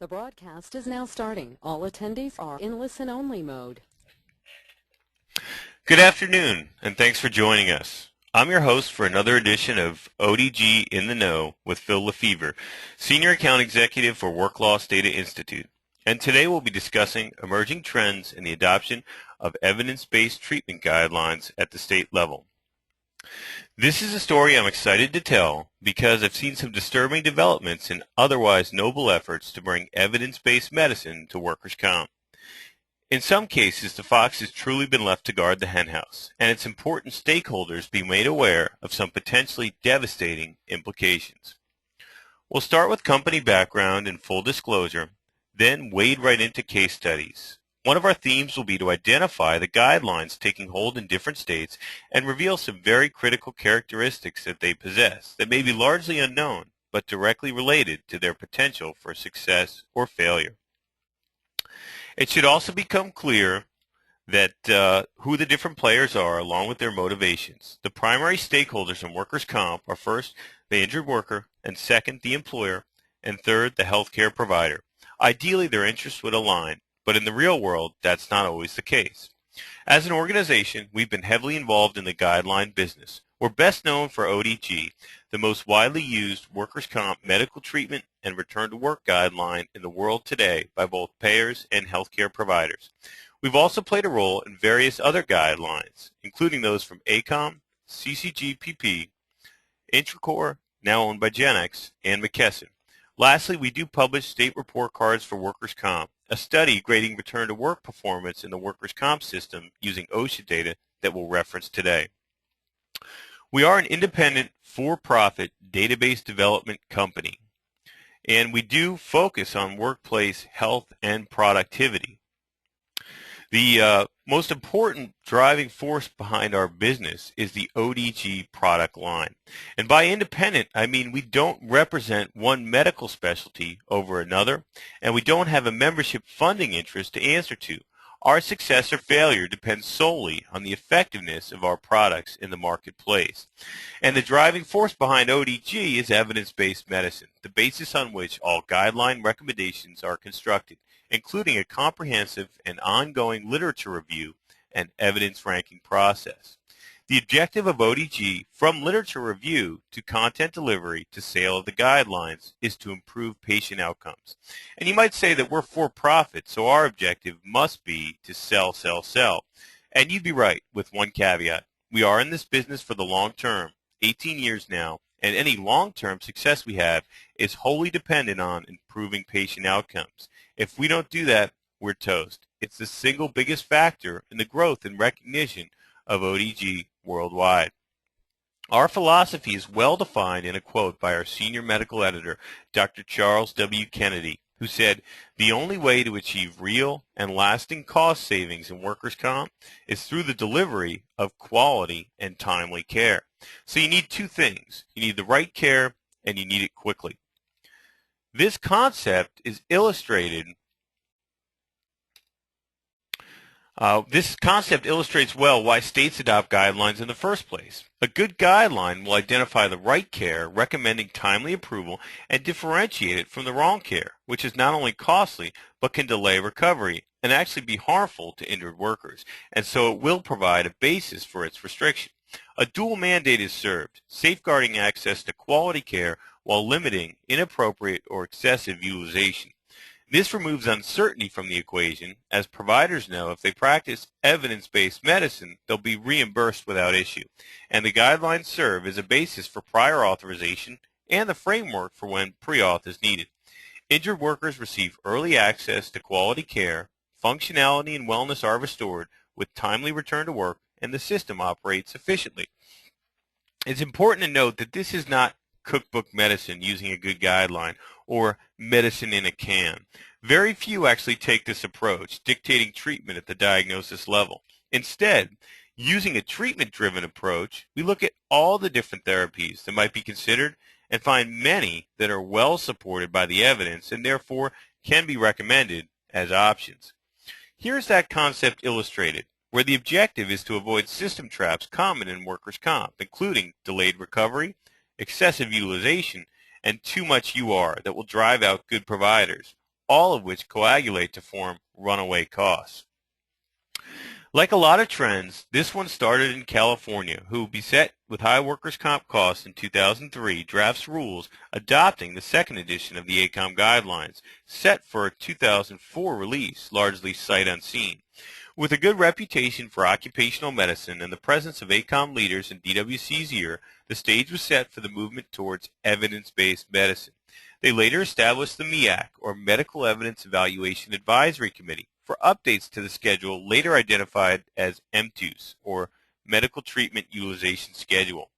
The broadcast is now starting. All attendees are in listen-only mode. Good afternoon, and thanks for joining us. I'm your host for another edition of ODG in the Know with Phil LeFevre, Senior Account Executive for Work Loss Data Institute. And today we'll be discussing emerging trends in the adoption of evidence-based treatment guidelines at the state level. This is a story I'm excited to tell because I've seen some disturbing developments in otherwise noble efforts to bring evidence-based medicine to workers' comp. In some cases, the fox has truly been left to guard the henhouse, and it's important stakeholders be made aware of some potentially devastating implications. We'll start with company background and full disclosure, then wade right into case studies. One of our themes will be to identify the guidelines taking hold in different states and reveal some very critical characteristics that they possess that may be largely unknown, but directly related to their potential for success or failure. It should also become clear that who the different players are along with their motivations. The primary stakeholders in workers' comp are first the injured worker, and second the employer, and third the healthcare provider. Ideally, their interests would align, but in the real world, that's not always the case. As an organization, we've been heavily involved in the guideline business. We're best known for ODG, the most widely used workers' comp medical treatment and return to work guideline in the world today by both payers and healthcare providers. We've also played a role in various other guidelines, including those from ACOM, CCGPP, Intracor, now owned by Genex, and McKesson. Lastly, we do publish state report cards for workers' comp, a study grading return to work performance in the workers' comp system using OSHA data that we'll reference today. We are an independent, for-profit database development company, and we do focus on workplace health and productivity. The most important driving force behind our business is the ODG product line. And by independent, I mean we don't represent one medical specialty over another, and we don't have a membership funding interest to answer to. Our success or failure depends solely on the effectiveness of our products in the marketplace. And the driving force behind ODG is evidence-based medicine, the basis on which all guideline recommendations are constructed, including a comprehensive and ongoing literature review and evidence ranking process. The objective of ODG, from literature review to content delivery to sale of the guidelines, is to improve patient outcomes. And you might say that we're for-profit, so our objective must be to sell, sell, sell. And you'd be right with one caveat. We are in this business for the long term, 18 years now, and any long-term success we have is wholly dependent on improving patient outcomes. If we don't do that, we're toast. It's the single biggest factor in the growth and recognition of ODG worldwide. Our philosophy is well defined in a quote by our senior medical editor, Dr. Charles W. Kennedy, who said, "The only way to achieve real and lasting cost savings in workers' comp is through the delivery of quality and timely care." So you need two things. You need the right care, and you need it quickly. This concept is illustrated illustrates well why states adopt guidelines in the first place. A good guideline will identify the right care, recommending timely approval, and differentiate it from the wrong care, which is not only costly, but can delay recovery and actually be harmful to injured workers, and so it will provide a basis for its restriction. A dual mandate is served, safeguarding access to quality care while limiting inappropriate or excessive utilization. This removes uncertainty from the equation, as providers know if they practice evidence-based medicine, they'll be reimbursed without issue. And the guidelines serve as a basis for prior authorization and the framework for when pre-auth is needed. Injured workers receive early access to quality care, functionality and wellness are restored with timely return to work, and the system operates efficiently. It's important to note that this is not cookbook medicine using a good guideline or medicine in a can. Very few actually take this approach, dictating treatment at the diagnosis level. Instead, using a treatment-driven approach, we look at all the different therapies that might be considered and find many that are well supported by the evidence and therefore can be recommended as options. Here's that concept illustrated, where the objective is to avoid system traps common in workers' comp, including delayed recovery, excessive utilization, and too much UR that will drive out good providers, all of which coagulate to form runaway costs. Like a lot of trends, this one started in California, who, beset with high workers' comp costs in 2003, drafts rules adopting the second edition of the ACOM guidelines, set for a 2004 release, largely sight unseen. With a good reputation for occupational medicine and the presence of ACOM leaders in DWC's ear, the stage was set for the movement towards evidence-based medicine. They later established the MEAC, or Medical Evidence Evaluation Advisory Committee, for updates to the schedule later identified as MTUS, or Medical Treatment Utilization Schedule.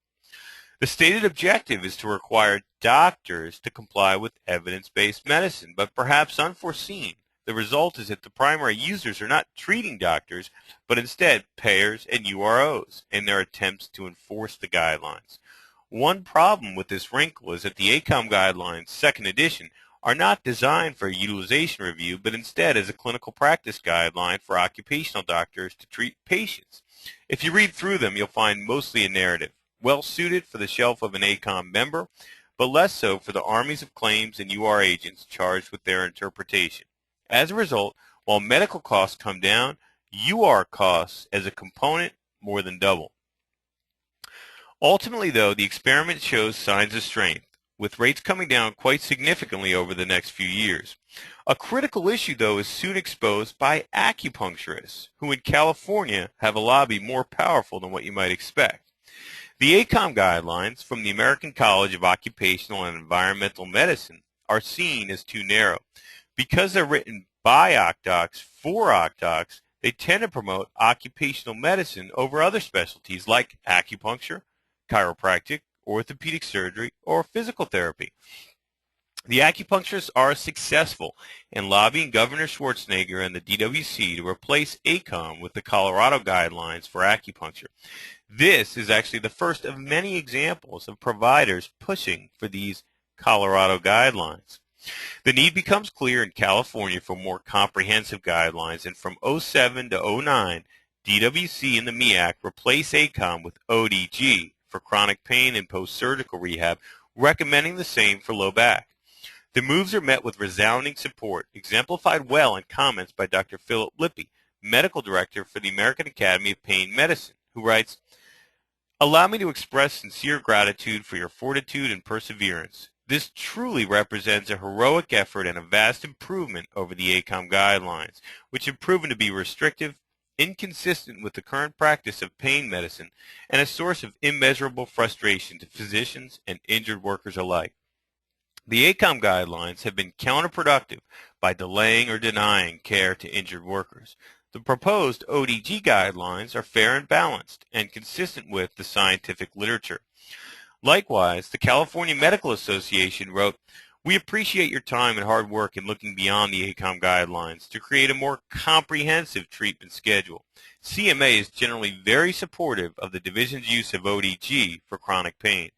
The stated objective is to require doctors to comply with evidence-based medicine, but perhaps unforeseen, the result is that the primary users are not treating doctors, but instead payers and UROs in their attempts to enforce the guidelines. One problem with this wrinkle is that the ACOM guidelines, second edition, are not designed for a utilization review, but instead as a clinical practice guideline for occupational doctors to treat patients. If you read through them, you'll find mostly a narrative, well suited for the shelf of an ACOM member, but less so for the armies of claims and UR agents charged with their interpretation. As a result, while medical costs come down, UR costs as a component more than double. Ultimately, though, the experiment shows signs of strength, with rates coming down quite significantly over the next few years. A critical issue, though, is soon exposed by acupuncturists, who in California have a lobby more powerful than what you might expect. The ACOM guidelines from the American College of Occupational and Environmental Medicine are seen as too narrow. Because they're written by OcDocs for OcDocs, they tend to promote occupational medicine over other specialties like acupuncture, chiropractic, orthopedic surgery, or physical therapy. The acupuncturists are successful in lobbying Governor Schwarzenegger and the DWC to replace ACOM with the Colorado guidelines for acupuncture. This is actually the first of many examples of providers pushing for these Colorado guidelines. The need becomes clear in California for more comprehensive guidelines, and from 07 to 09, DWC and the MEAC replace ACOM with ODG for chronic pain and post-surgical rehab, recommending the same for low back. The moves are met with resounding support, exemplified well in comments by Dr. Phil LeFevre, Medical Director for the American Academy of Pain Medicine, who writes, "Allow me to express sincere gratitude for your fortitude and perseverance. This truly represents a heroic effort and a vast improvement over the ACOM guidelines, which have proven to be restrictive, inconsistent with the current practice of pain medicine, and a source of immeasurable frustration to physicians and injured workers alike. The ACOM guidelines have been counterproductive by delaying or denying care to injured workers. The proposed ODG guidelines are fair and balanced and consistent with the scientific literature." Likewise, the California Medical Association wrote, "We appreciate your time and hard work in looking beyond the ACOM guidelines to create a more comprehensive treatment schedule. CMA is generally very supportive of the division's use of ODG for chronic pain.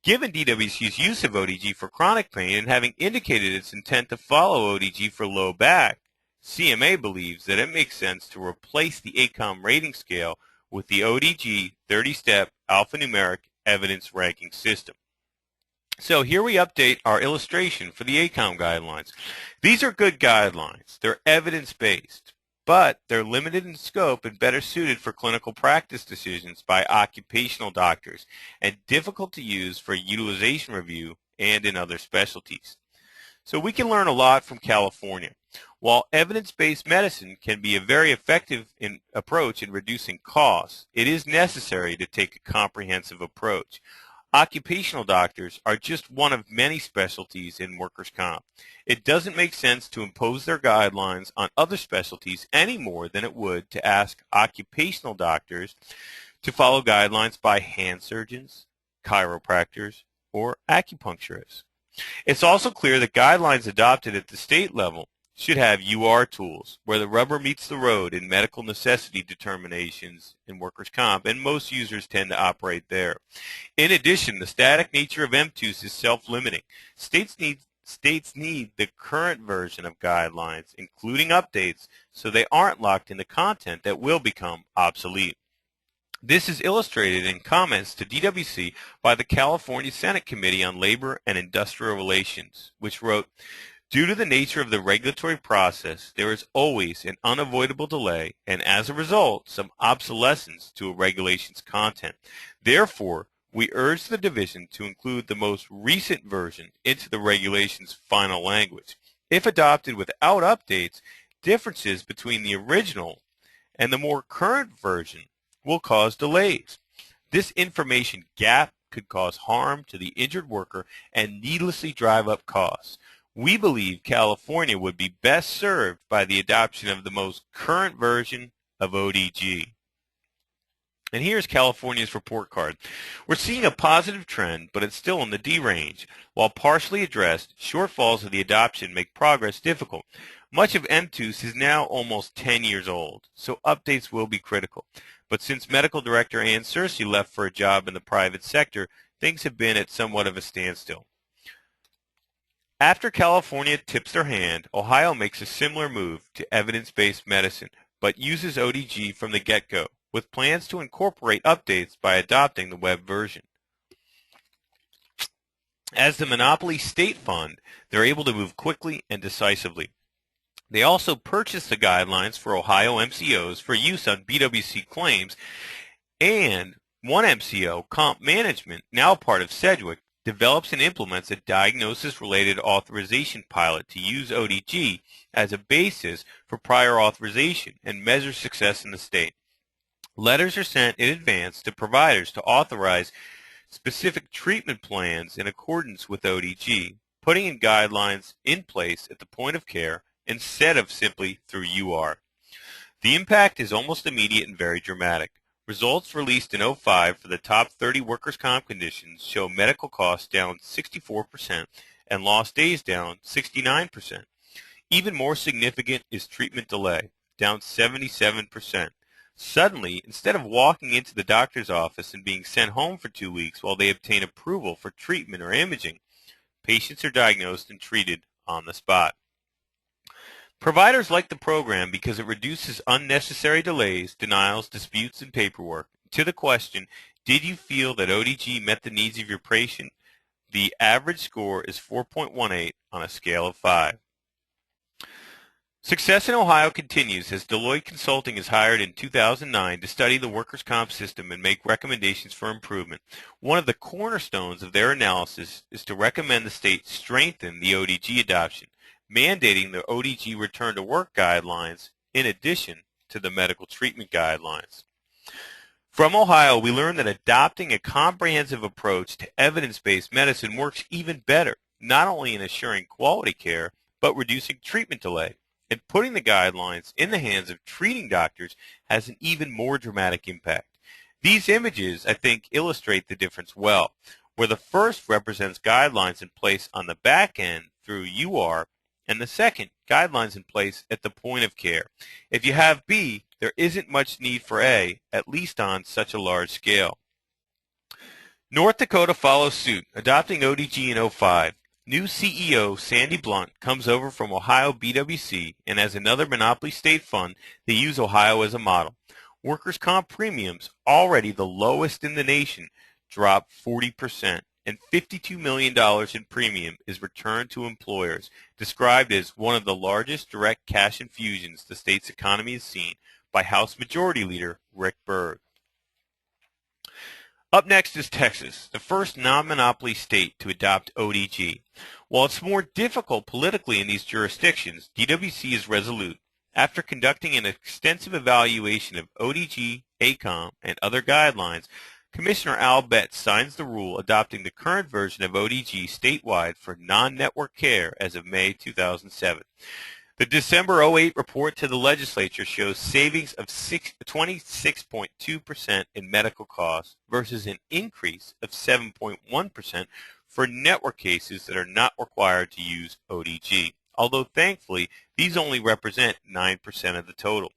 Given DWC's use of ODG for chronic pain and having indicated its intent to follow ODG for low back, CMA believes that it makes sense to replace the ACOM rating scale with the ODG 30-step alphanumeric evidence ranking system." So here we update our illustration for the ACOM guidelines. These are good guidelines. They're evidence-based, but they're limited in scope and better suited for clinical practice decisions by occupational doctors and difficult to use for utilization review and in other specialties. So we can learn a lot from California. While evidence-based medicine can be a very effective approach in reducing costs, it is necessary to take a comprehensive approach. Occupational doctors are just one of many specialties in workers' comp. It doesn't make sense to impose their guidelines on other specialties any more than it would to ask occupational doctors to follow guidelines by hand surgeons, chiropractors, or acupuncturists. It's also clear that guidelines adopted at the state level should have UR tools, where the rubber meets the road in medical necessity determinations in workers' comp, and most users tend to operate there. In addition, the static nature of MTUS is self-limiting. States need the current version of guidelines, including updates, so they aren't locked into content that will become obsolete. This is illustrated in comments to DWC by the California Senate Committee on Labor and Industrial Relations, which wrote, Due to the nature of the regulatory process, there is always an unavoidable delay and, as a result, some obsolescence to a regulation's content. Therefore, we urge the division to include the most recent version into the regulation's final language. If adopted without updates, differences between the original and the more current version will cause delays. This information gap could cause harm to the injured worker and needlessly drive up costs. We believe California would be best served by the adoption of the most current version of ODG. And here's California's report card. We're seeing a positive trend, but it's still in the D range. While partially addressed, shortfalls of the adoption make progress difficult. Much of MTUS is now almost 10 years old, so updates will be critical. But since Medical Director Ann Searcy left for a job in the private sector, things have been at somewhat of a standstill. After California tips their hand, Ohio makes a similar move to evidence-based medicine, but uses ODG from the get-go, with plans to incorporate updates by adopting the web version. As the monopoly state fund, they're able to move quickly and decisively. They also purchased the guidelines for Ohio MCOs for use on BWC claims, and one MCO, Comp Management, now part of Sedgwick, develops and implements a diagnosis-related authorization pilot to use ODG as a basis for prior authorization and measure success in the state. Letters are sent in advance to providers to authorize specific treatment plans in accordance with ODG, putting in guidelines in place at the point of care instead of simply through UR. The impact is almost immediate and very dramatic. Results released in 2005 for the top 30 workers' comp conditions show medical costs down 64% and lost days down 69%. Even more significant is treatment delay, down 77%. Suddenly, instead of walking into the doctor's office and being sent home for 2 weeks while they obtain approval for treatment or imaging, patients are diagnosed and treated on the spot. Providers like the program because it reduces unnecessary delays, denials, disputes, and paperwork. To the question, did you feel that ODG met the needs of your patient? The average score is 4.18 on a scale of 5. Success in Ohio continues as Deloitte Consulting is hired in 2009 to study the workers' comp system and make recommendations for improvement. One of the cornerstones of their analysis is to recommend the state strengthen the ODG adoption, mandating the ODG return to work guidelines in addition to the medical treatment guidelines. From Ohio, we learned that adopting a comprehensive approach to evidence-based medicine works even better, not only in assuring quality care, but reducing treatment delay. And putting the guidelines in the hands of treating doctors has an even more dramatic impact. These images, I think, illustrate the difference well, where the first represents guidelines in place on the back end through UR, and the second, guidelines in place at the point of care. If you have B, there isn't much need for A, at least on such a large scale. North Dakota follows suit, adopting ODG in 2005. New CEO Sandy Blunt comes over from Ohio BWC, and as another monopoly state fund, they use Ohio as a model. Workers' comp premiums, already the lowest in the nation, drop 40%, and $52 million in premium is returned to employers, described as one of the largest direct cash infusions the state's economy has seen by House Majority Leader Rick Berg. Up next is Texas, the first non-monopoly state to adopt ODG. While it's more difficult politically in these jurisdictions, DWC is resolute. After conducting an extensive evaluation of ODG, ACOM, and other guidelines, Commissioner Al Betts signs the rule adopting the current version of ODG statewide for non-network care as of May 2007. The December 2008 report to the legislature shows savings of 26.2% in medical costs versus an increase of 7.1% for network cases that are not required to use ODG, although thankfully these only represent 9% of the total.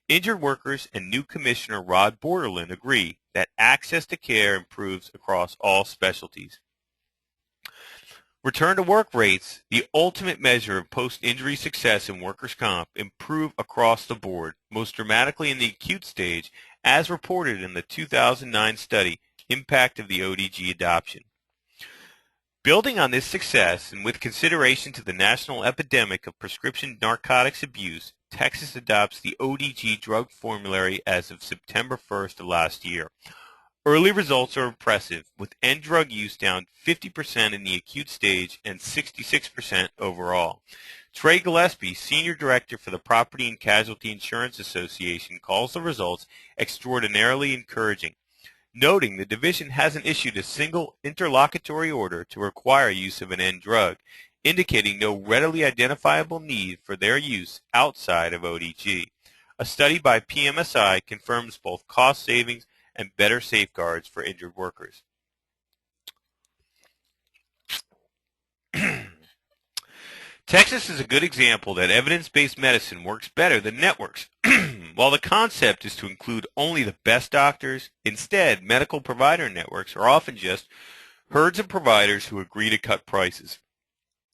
Injured workers and new Commissioner Rod Borderland agree that access to care improves across all specialties. Return to work rates, the ultimate measure of post-injury success in workers' comp, improve across the board, most dramatically in the acute stage, as reported in the 2009 study, Impact of the ODG Adoption. Building on this success and with consideration to the national epidemic of prescription narcotics abuse, Texas adopts the ODG drug formulary as of September 1st of last year. Early results are impressive, with end drug use down 50% in the acute stage and 66% overall. Trey Gillespie, Senior Director for the Property and Casualty Insurance Association, calls the results extraordinarily encouraging, noting the division hasn't issued a single interlocutory order to require use of an end drug, indicating no readily identifiable need for their use outside of ODG. A study by PMSI confirms both cost savings and better safeguards for injured workers. Texas is a good example that evidence-based medicine works better than networks. While the concept is to include only the best doctors, instead, medical provider networks are often just herds of providers who agree to cut prices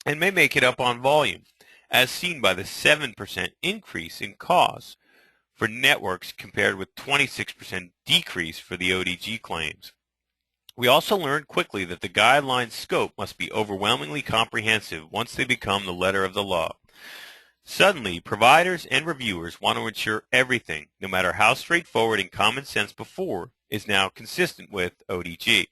and may make it up on volume, as seen by the 7% increase in costs for networks compared with 26% decrease for the ODG claims. We also learned quickly that the guidelines' scope must be overwhelmingly comprehensive once they become the letter of the law. Suddenly, providers and reviewers want to ensure everything, no matter how straightforward and common sense before, is now consistent with ODG.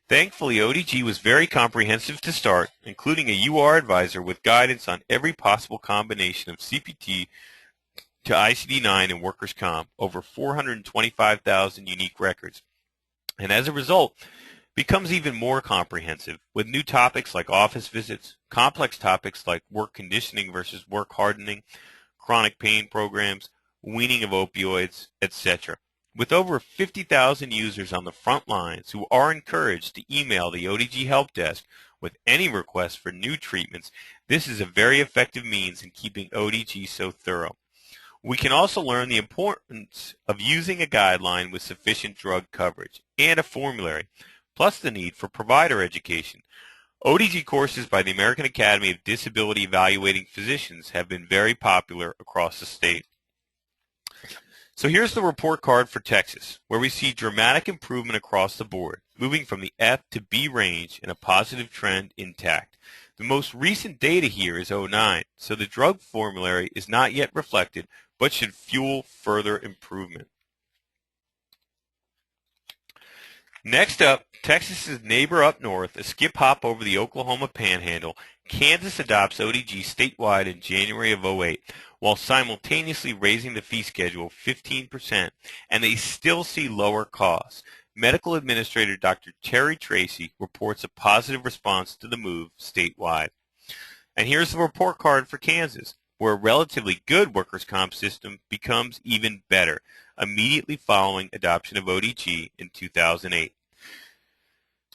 Thankfully, ODG was very comprehensive to start, including a UR advisor with guidance on every possible combination of CPT to ICD-9 and workers' comp, over 425,000 unique records. And as a result, becomes even more comprehensive, with new topics like office visits, complex topics like work conditioning versus work hardening, chronic pain programs, weaning of opioids, etc. With over 50,000 users on the front lines who are encouraged to email the ODG Help Desk with any requests for new treatments, this is a very effective means in keeping ODG so thorough. We can also learn the importance of using a guideline with sufficient drug coverage and a formulary, plus the need for provider education. ODG courses by the American Academy of Disability Evaluating Physicians have been very popular across the state. So here's the report card for Texas, where we see dramatic improvement across the board, moving from the F to B range and a positive trend intact. The most recent data here is 09, so the drug formulary is not yet reflected, but should fuel further improvement. Next up, Texas's neighbor up north, a skip hop over the Oklahoma Panhandle, Kansas adopts ODG statewide in January of 08, while simultaneously raising the fee schedule 15%, and they still see lower costs. Medical Administrator Dr. Terry Tracy reports a positive response to the move statewide. And here's the report card for Kansas, where a relatively good workers' comp system becomes even better immediately following adoption of ODG in 2008.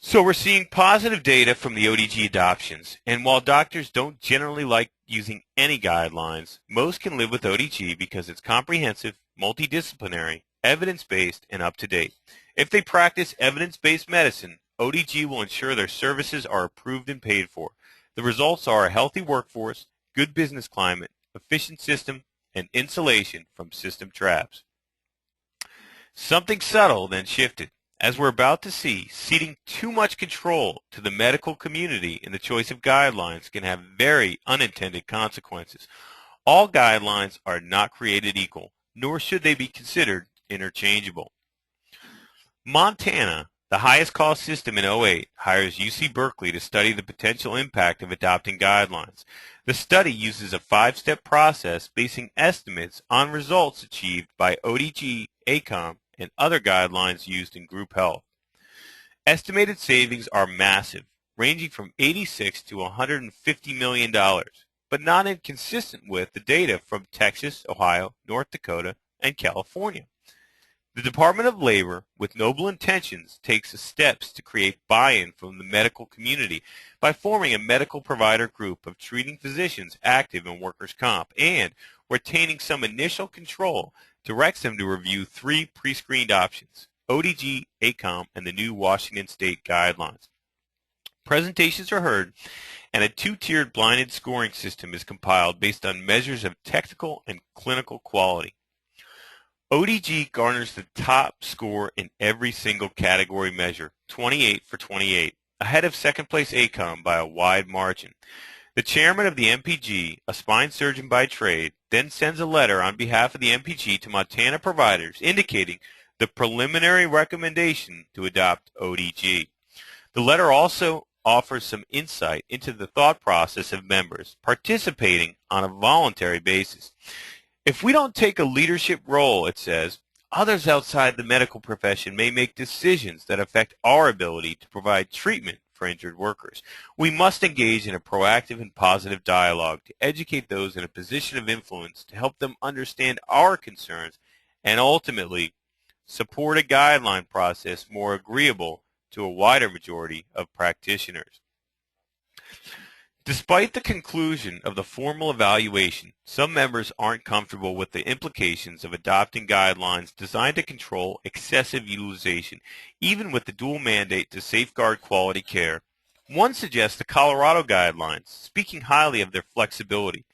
So we're seeing positive data from the ODG adoptions, and while doctors don't generally like using any guidelines, most can live with ODG because it's comprehensive, multidisciplinary, evidence-based, and up-to-date. If they practice evidence-based medicine, ODG will ensure their services are approved and paid for. The results are a healthy workforce, good business climate, efficient system, and insulation from system traps. Something subtle then shifted. As we're about to see, ceding too much control to the medical community in the choice of guidelines can have very unintended consequences. All guidelines are not created equal, nor should they be considered interchangeable. Montana, the highest cost system in 08, hires UC Berkeley to study the potential impact of adopting guidelines. The study uses a 5-step process basing estimates on results achieved by ODG, ACOM, and other guidelines used in group health. Estimated savings are massive, ranging from $86 to $150 million, but not inconsistent with the data from Texas, Ohio, North Dakota, and California. The Department of Labor, with noble intentions, takes steps to create buy-in from the medical community by forming a medical provider group of treating physicians active in workers' comp and retaining some initial control directs them to review 3 pre-screened options, ODG, ACOM, and the new Washington State guidelines. Presentations are heard, and a 2-tiered blinded scoring system is compiled based on measures of technical and clinical quality. ODG garners the top score in every single category measure, 28 for 28, ahead of second place ACOM by a wide margin. The chairman of the MPG, a spine surgeon by trade, then sends a letter on behalf of the MPG to Montana providers indicating the preliminary recommendation to adopt ODG. The letter also offers some insight into the thought process of members participating on a voluntary basis. If we don't take a leadership role, it says, others outside the medical profession may make decisions that affect our ability to provide treatment for injured workers. We must engage in a proactive and positive dialogue to educate those in a position of influence to help them understand our concerns and ultimately support a guideline process more agreeable to a wider majority of practitioners. Despite the conclusion of the formal evaluation, some members aren't comfortable with the implications of adopting guidelines designed to control excessive utilization, even with the dual mandate to safeguard quality care. One suggests the Colorado guidelines, speaking highly of their flexibility.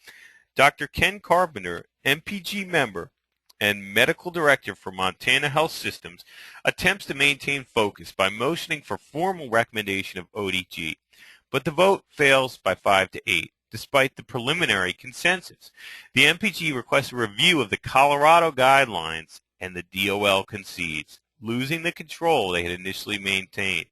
Dr. Ken Carpenter, MPG member and medical director for Montana Health Systems, attempts to maintain focus by motioning for formal recommendation of ODG. But the vote fails by 5-8, despite the preliminary consensus. The MPG requests a review of the Colorado guidelines, and the DOL concedes, losing the control they had initially maintained.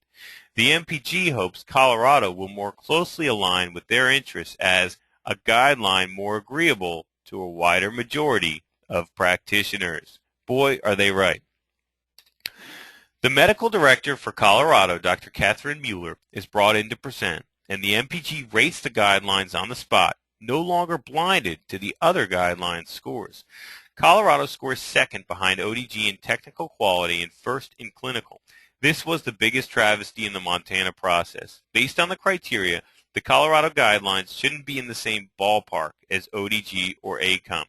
The MPG hopes Colorado will more closely align with their interests as a guideline more agreeable to a wider majority of practitioners. Boy, are they right. The medical director for Colorado, Dr. Catherine Mueller, is brought in to present, and the MPG rates the guidelines on the spot, no longer blinded to the other guidelines scores. Colorado scores second behind ODG in technical quality and first in clinical. This was the biggest travesty in the Montana process. Based on the criteria, the Colorado guidelines shouldn't be in the same ballpark as ODG or ACOM.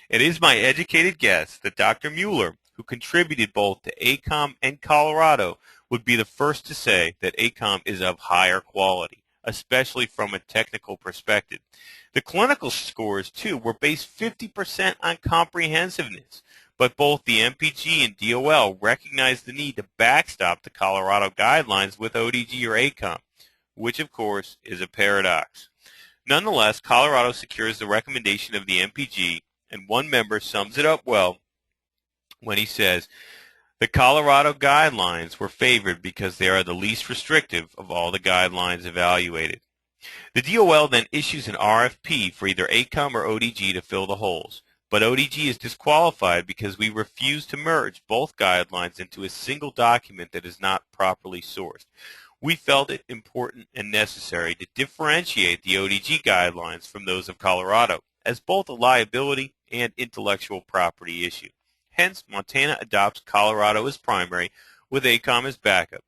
It is my educated guess that Dr. Mueller, who contributed both to ACOM and Colorado, would be the first to say that ACOM is of higher quality, especially from a technical perspective. The clinical scores, too, were based 50% on comprehensiveness, but both the MPG and DOL recognized the need to backstop the Colorado guidelines with ODG or ACOM, which, of course, is a paradox. Nonetheless, Colorado secures the recommendation of the MPG, and one member sums it up well when he says, the Colorado guidelines were favored because they are the least restrictive of all the guidelines evaluated. The DOL then issues an RFP for either ACOM or ODG to fill the holes, but ODG is disqualified because we refuse to merge both guidelines into a single document that is not properly sourced. We felt it important and necessary to differentiate the ODG guidelines from those of Colorado as both a liability and intellectual property issue. Hence, Montana adopts Colorado as primary with ACOM as backup.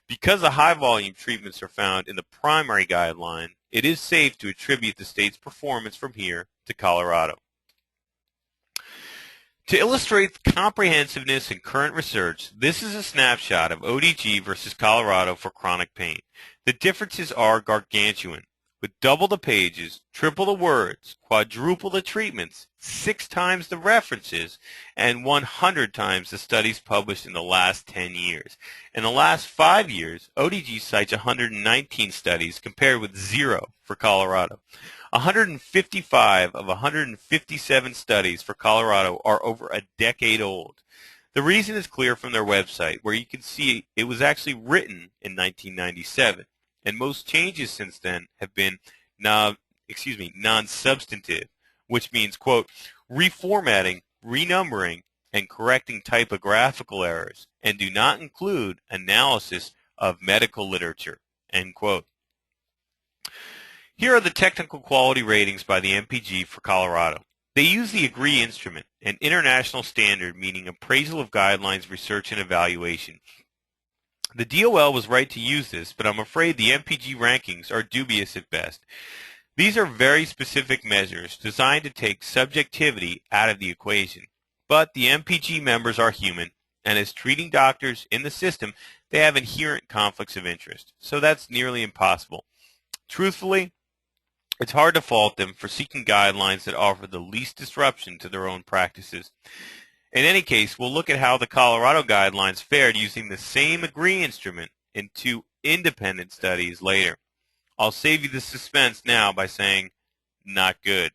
Because the high-volume treatments are found in the primary guideline, it is safe to attribute the state's performance from here to Colorado. To illustrate the comprehensiveness in current research, this is a snapshot of ODG versus Colorado for chronic pain. The differences are gargantuan, with double the pages, triple the words, quadruple the treatments, 6 times the references, and 100 times the studies published in the last 10 years. In the last 5 years, ODG cites 119 studies compared with 0 for Colorado. 155 of 157 studies for Colorado are over a decade old. The reason is clear from their website, where you can see it was actually written in 1997, and most changes since then have been non-substantive, which means, quote, reformatting, renumbering, and correcting typographical errors, and do not include analysis of medical literature, end quote. Here are the technical quality ratings by the MPG for Colorado. They use the AGREE instrument, an international standard meaning appraisal of guidelines, research, and evaluation. The DOL was right to use this, but I'm afraid the MPG rankings are dubious at best. These are very specific measures designed to take subjectivity out of the equation. But the MPG members are human, and as treating doctors in the system, they have inherent conflicts of interest, so that's nearly impossible. Truthfully, it's hard to fault them for seeking guidelines that offer the least disruption to their own practices. In any case, we'll look at how the Colorado guidelines fared using the same AGREE instrument in 2 independent studies later. I'll save you the suspense now by saying, not good.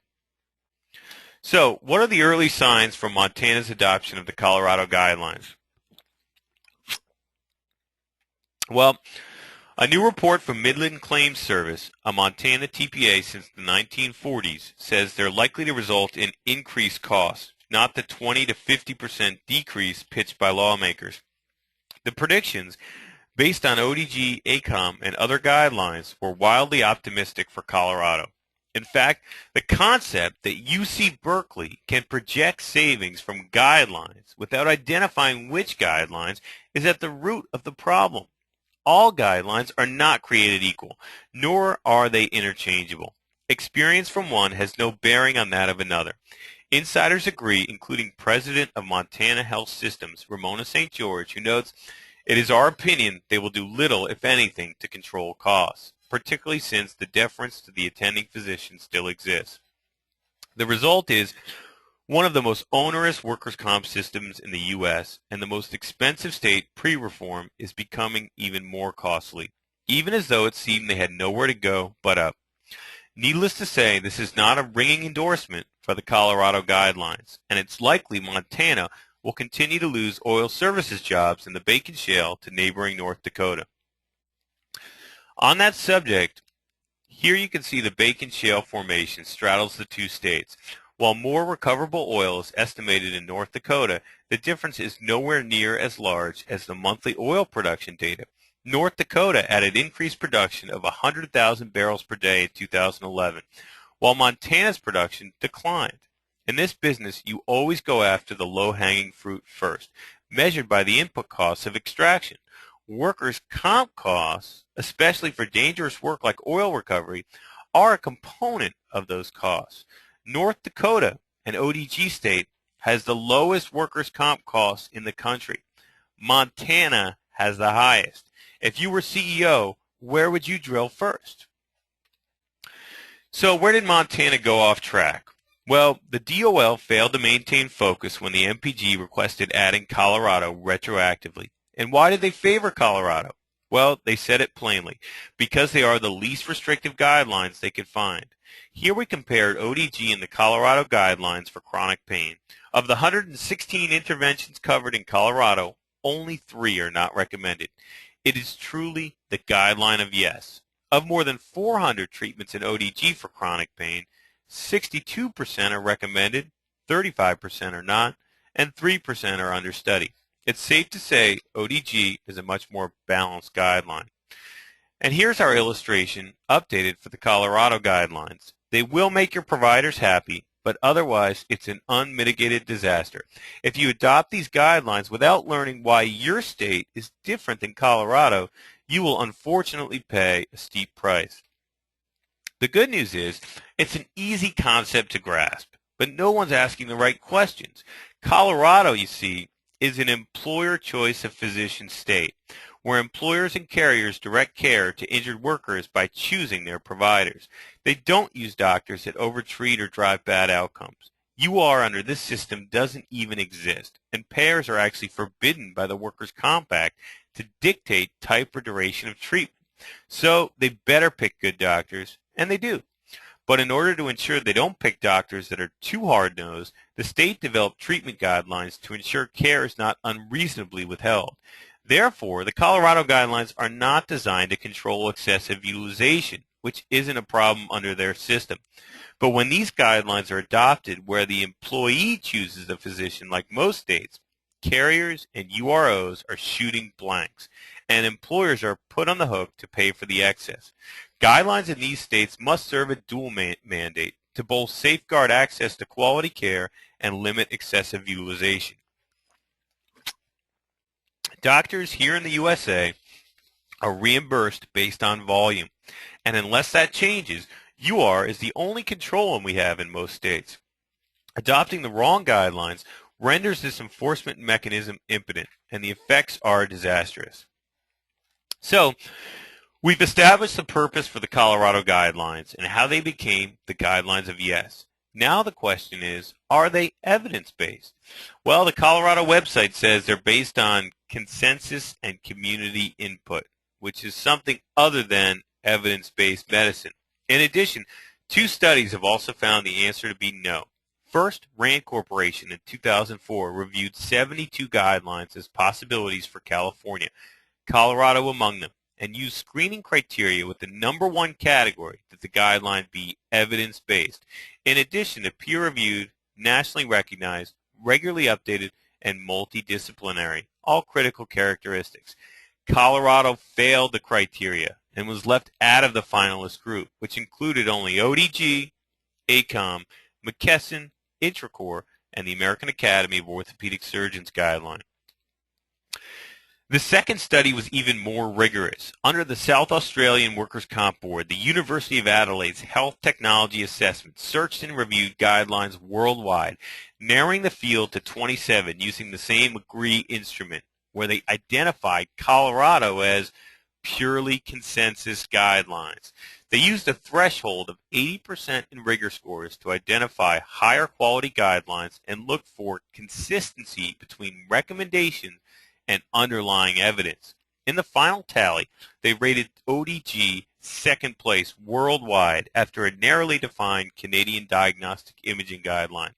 So, what are the early signs from Montana's adoption of the Colorado guidelines? Well, a new report from Midland Claims Service, a Montana TPA since the 1940s, says they're likely to result in increased costs, not the 20 to 50% decrease pitched by lawmakers. The predictions, based on ODG, ACOM, and other guidelines, were wildly optimistic for Colorado. In fact, the concept that UC Berkeley can project savings from guidelines without identifying which guidelines is at the root of the problem. All guidelines are not created equal, nor are they interchangeable. Experience from one has no bearing on that of another. Insiders agree, including President of Montana Health Systems, Ramona St. George, who notes, "It is our opinion they will do little, if anything, to control costs, particularly since the deference to the attending physician still exists." The result is one of the most onerous workers' comp systems in the U.S., and the most expensive state pre-reform is becoming even more costly, even as though it seemed they had nowhere to go but up. Needless to say, this is not a ringing endorsement for the Colorado guidelines, and it's likely Montana will continue to lose oil services jobs in the Bacon Shale to neighboring North Dakota. On that subject, here you can see the Bacon Shale formation straddles the two states. While more recoverable oil is estimated in North Dakota, the difference is nowhere near as large as the monthly oil production data. North Dakota added increased production of 100,000 barrels per day in 2011, while Montana's production declined. In this business, you always go after the low-hanging fruit first, measured by the input costs of extraction. Workers' comp costs, especially for dangerous work like oil recovery, are a component of those costs. North Dakota, an ODG state, has the lowest workers' comp costs in the country. Montana has the highest. If you were CEO, where would you drill first? So where did Montana go off track? Well, the DOL failed to maintain focus when the MPG requested adding Colorado retroactively. And why did they favor Colorado? Well, they said it plainly, because they are the least restrictive guidelines they could find. Here we compared ODG and the Colorado guidelines for chronic pain. Of the 116 interventions covered in Colorado, only 3 are not recommended. It is truly the guideline of yes. Of more than 400 treatments in ODG for chronic pain, 62% are recommended, 35% are not, and 3% are under study. It's safe to say ODG is a much more balanced guideline. And here's our illustration updated for the Colorado guidelines. They will make your providers happy, but otherwise it's an unmitigated disaster. If you adopt these guidelines without learning why your state is different than Colorado, you will unfortunately pay a steep price. The good news is it's an easy concept to grasp, but no one's asking the right questions. Colorado, you see, is an employer choice of physician state, where employers and carriers direct care to injured workers by choosing their providers. They don't use doctors that overtreat or drive bad outcomes. UR under this system doesn't even exist, and payers are actually forbidden by the Workers' Comp Act to dictate type or duration of treatment. So they better pick good doctors, and they do. But in order to ensure they don't pick doctors that are too hard-nosed, the state developed treatment guidelines to ensure care is not unreasonably withheld. Therefore, the Colorado guidelines are not designed to control excessive utilization, which isn't a problem under their system. But when these guidelines are adopted where the employee chooses a physician like most states, carriers and UROs are shooting blanks, and employers are put on the hook to pay for the excess. Guidelines in these states must serve a dual mandate to both safeguard access to quality care and limit excessive utilization. Doctors here in the USA are reimbursed based on volume, and unless that changes, UR is the only control we have in most states. Adopting the wrong guidelines renders this enforcement mechanism impotent, and the effects are disastrous. So, we've established the purpose for the Colorado guidelines and how they became the guidelines of yes. Now the question is, are they evidence-based? Well, the Colorado website says they're based on consensus and community input. which is something other than evidence-based medicine. In addition, 2 studies have also found the answer to be no. First, Rand Corporation in 2004 reviewed 72 guidelines as possibilities for California, Colorado among them, and used screening criteria with the number 1 category that the guideline be evidence-based, in addition to peer-reviewed, nationally recognized, regularly updated, and multidisciplinary, all critical characteristics. Colorado failed the criteria and was left out of the finalist group, which included only ODG, ACOM, McKesson, Intracore, and the American Academy of Orthopedic Surgeons guideline. The second study was even more rigorous. Under the South Australian Workers' Comp Board, the University of Adelaide's Health Technology Assessment searched and reviewed guidelines worldwide, narrowing the field to 27 using the same AGREE instrument, where they identified Colorado as purely consensus guidelines. They used a threshold of 80% in rigor scores to identify higher quality guidelines and look for consistency between recommendations and underlying evidence. In the final tally, they rated ODG second place worldwide after a narrowly defined Canadian Diagnostic Imaging Guideline.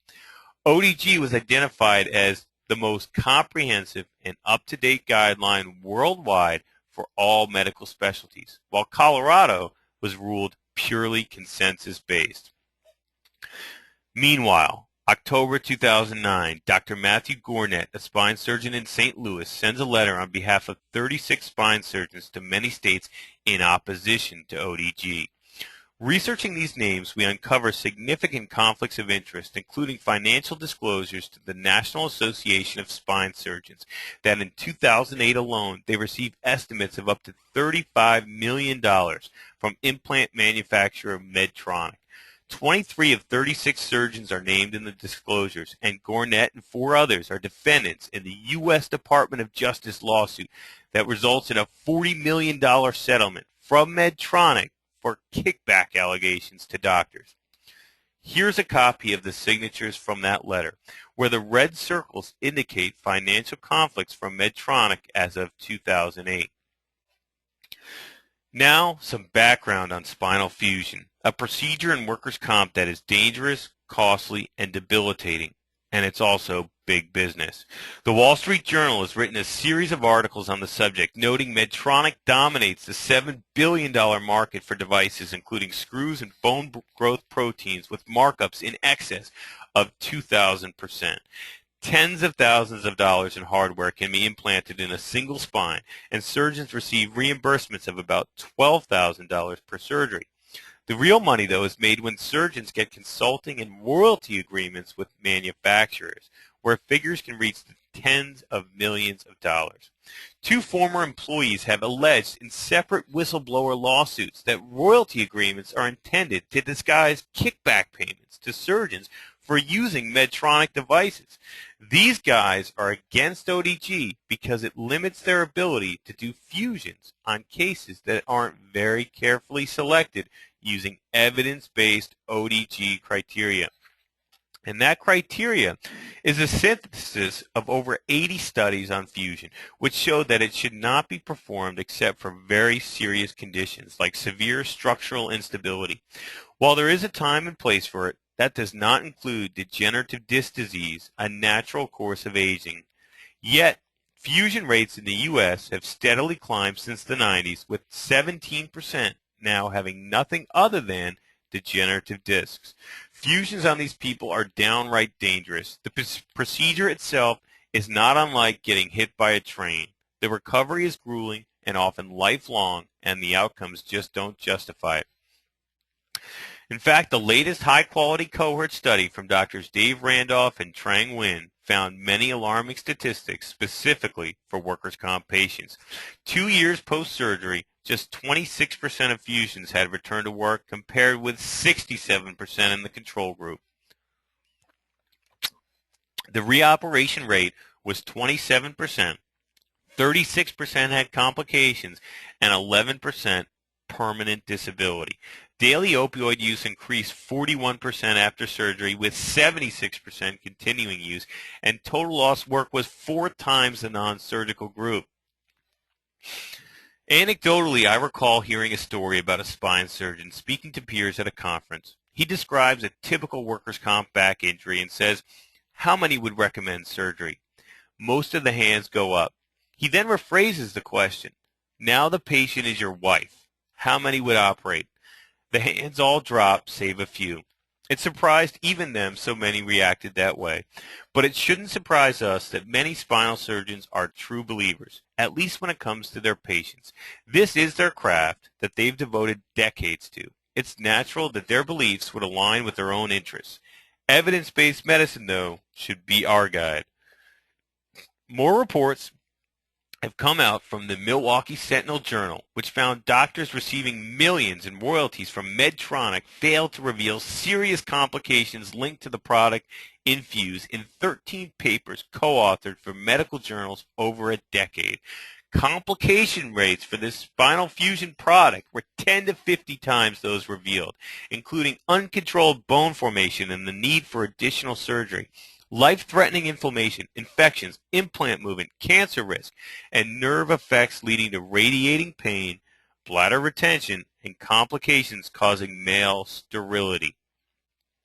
ODG was identified as the most comprehensive and up-to-date guideline worldwide for all medical specialties, while Colorado was ruled purely consensus-based. Meanwhile, October 2009, Dr. Matthew Gornet, a spine surgeon in St. Louis, sends a letter on behalf of 36 spine surgeons to many states in opposition to ODG. Researching these names, we uncover significant conflicts of interest, including financial disclosures to the National Association of Spine Surgeons, that in 2008 alone, they received estimates of up to $35 million from implant manufacturer Medtronic. 23 of 36 surgeons are named in the disclosures, and Gornet and 4 others are defendants in the U.S. Department of Justice lawsuit that results in a $40 million settlement from Medtronic for kickback allegations to doctors. Here's a copy of the signatures from that letter, where the red circles indicate financial conflicts from Medtronic as of 2008. Now, some background on spinal fusion, a procedure in workers' comp that is dangerous, costly, and debilitating, and it's also big business. The Wall Street Journal has written a series of articles on the subject, noting Medtronic dominates the $7 billion market for devices, including screws and bone growth proteins, with markups in excess of 2,000%. Tens of thousands of dollars in hardware can be implanted in a single spine, and surgeons receive reimbursements of about $12,000 per surgery. The real money, though, is made when surgeons get consulting and royalty agreements with manufacturers, where figures can reach the tens of millions of dollars. 2 former employees have alleged in separate whistleblower lawsuits that royalty agreements are intended to disguise kickback payments to surgeons for using Medtronic devices. These guys are against ODG because it limits their ability to do fusions on cases that aren't very carefully selected using evidence-based ODG criteria. And that criteria is a synthesis of over 80 studies on fusion, which show that it should not be performed except for very serious conditions like severe structural instability. While there is a time and place for it, that does not include degenerative disc disease, a natural course of aging. Yet, fusion rates in the U.S. have steadily climbed since the 90s, with 17% now having nothing other than degenerative discs. Fusions on these people are downright dangerous. The procedure itself is not unlike getting hit by a train. The recovery is grueling and often lifelong, and the outcomes just don't justify it. In fact, the latest high-quality cohort study from Drs. Dave Randolph and Trang Nguyen found many alarming statistics specifically for workers' comp patients. 2 years post-surgery, just 26% of fusions had returned to work, compared with 67% in the control group. The reoperation rate was 27%, 36% had complications, and 11% permanent disability. Daily opioid use increased 41% after surgery, with 76% continuing use, and total lost work was 4 times the non-surgical group. Anecdotally, I recall hearing a story about a spine surgeon speaking to peers at a conference. He describes a typical workers' comp back injury and says, "How many would recommend surgery?" Most of the hands go up. He then rephrases the question. "Now the patient is your wife. How many would operate?" The hands all drop, save a few. It surprised even them so many reacted that way. But it shouldn't surprise us that many spinal surgeons are true believers, at least when it comes to their patients. This is their craft that they've devoted decades to. It's natural that their beliefs would align with their own interests. Evidence-based medicine, though, should be our guide. More reports have come out from the Milwaukee Sentinel-Journal, which found doctors receiving millions in royalties from Medtronic failed to reveal serious complications linked to the product Infuse in 13 papers co-authored for medical journals over a decade. Complication rates for this spinal fusion product were 10 to 50 times those revealed, including uncontrolled bone formation and the need for additional surgery. Life-threatening inflammation, infections, implant movement, cancer risk, and nerve effects leading to radiating pain, bladder retention, and complications causing male sterility.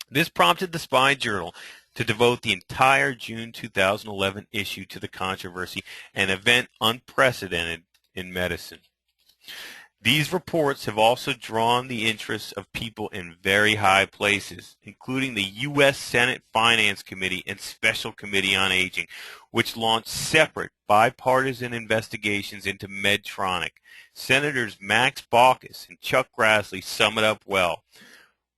This prompted the Spine Journal to devote the entire June 2011 issue to the controversy, an event unprecedented in medicine. These reports have also drawn the interest of people in very high places, including the U.S. Senate Finance Committee and Special Committee on Aging, which launched separate bipartisan investigations into Medtronic. Senators Max Baucus and Chuck Grassley sum it up well.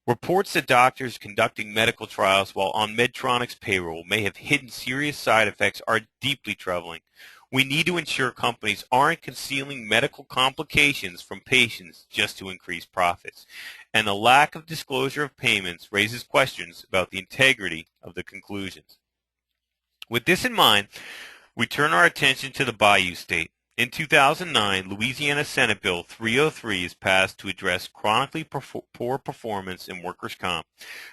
Reports that doctors conducting medical trials while on Medtronic's payroll may have hidden serious side effects are deeply troubling. We need to ensure companies aren't concealing medical complications from patients just to increase profits. And the lack of disclosure of payments raises questions about the integrity of the conclusions. With this in mind, we turn our attention to the Bayou State. In 2009, Louisiana Senate Bill 303 is passed to address chronically poor performance in workers' comp.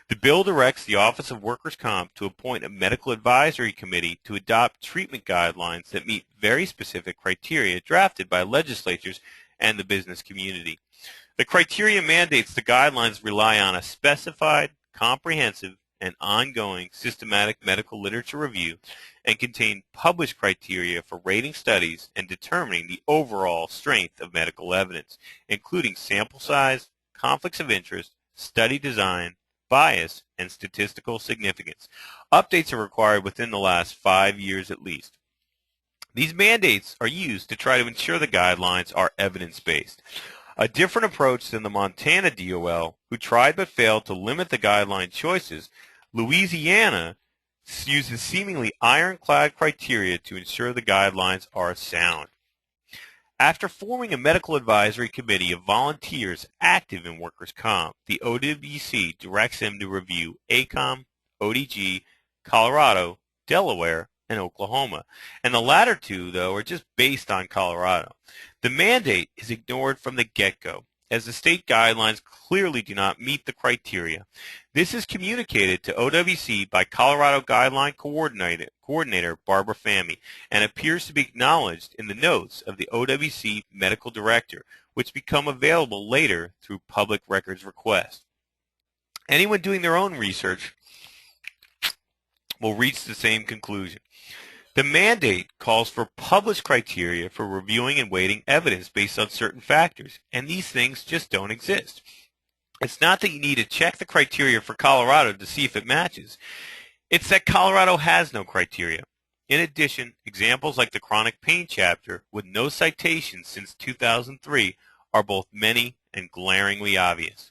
The bill directs the Office of Workers' Comp to appoint a medical advisory committee to adopt treatment guidelines that meet very specific criteria drafted by legislatures and the business community. The criteria mandates the guidelines rely on a specified, comprehensive, and ongoing systematic medical literature review and contain published criteria for rating studies and determining the overall strength of medical evidence, including sample size, conflicts of interest, study design, bias, and statistical significance. Updates are required within the last 5 years at least. These mandates are used to try to ensure the guidelines are evidence-based. A different approach than the Montana DOL, who tried but failed to limit the guideline choices, Louisiana uses seemingly ironclad criteria to ensure the guidelines are sound. After forming a medical advisory committee of volunteers active in workers' comp, the OWC directs them to review ACOM, ODG, Colorado, Delaware, and Oklahoma. And the latter two, though, are just based on Colorado. The mandate is ignored from the get-go, as the state guidelines clearly do not meet the criteria. This is communicated to OWC by Colorado Guideline Coordinator Barbara Fahmy and appears to be acknowledged in the notes of the OWC Medical Director, which become available later through public records request. Anyone doing their own research will reach the same conclusion. The mandate calls for published criteria for reviewing and weighting evidence based on certain factors, and these things just don't exist. It's not that you need to check the criteria for Colorado to see if it matches. It's that Colorado has no criteria. In addition, examples like the chronic pain chapter, with no citations since 2003, are both many and glaringly obvious.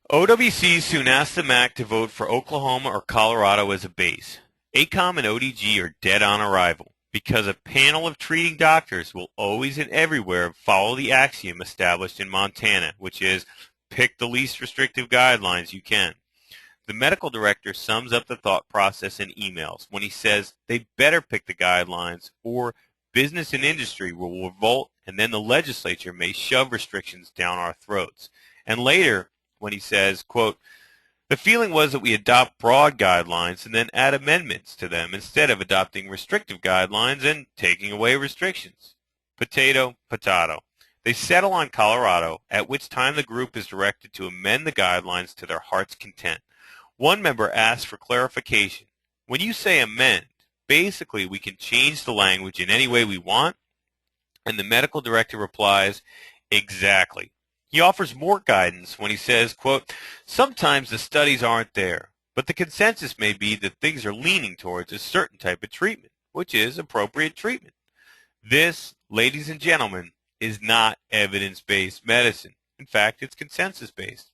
OWC soon asked the MAC to vote for Oklahoma or Colorado as a base. ACOM and ODG are dead on arrival because a panel of treating doctors will always and everywhere follow the axiom established in Montana, which is pick the least restrictive guidelines you can. The medical director sums up the thought process in emails when he says they better pick the guidelines or business and industry will revolt and then the legislature may shove restrictions down our throats. And later when he says, quote, "The feeling was that we adopt broad guidelines and then add amendments to them instead of adopting restrictive guidelines and taking away restrictions." Potato, potato. They settle on Colorado, at which time the group is directed to amend the guidelines to their heart's content. One member asks for clarification. When you say amend, basically we can change the language in any way we want, and the medical director replies, exactly. He offers more guidance when he says, quote, sometimes the studies aren't there, but the consensus may be that things are leaning towards a certain type of treatment, which is appropriate treatment. This, ladies and gentlemen, is not evidence-based medicine. In fact, it's consensus-based.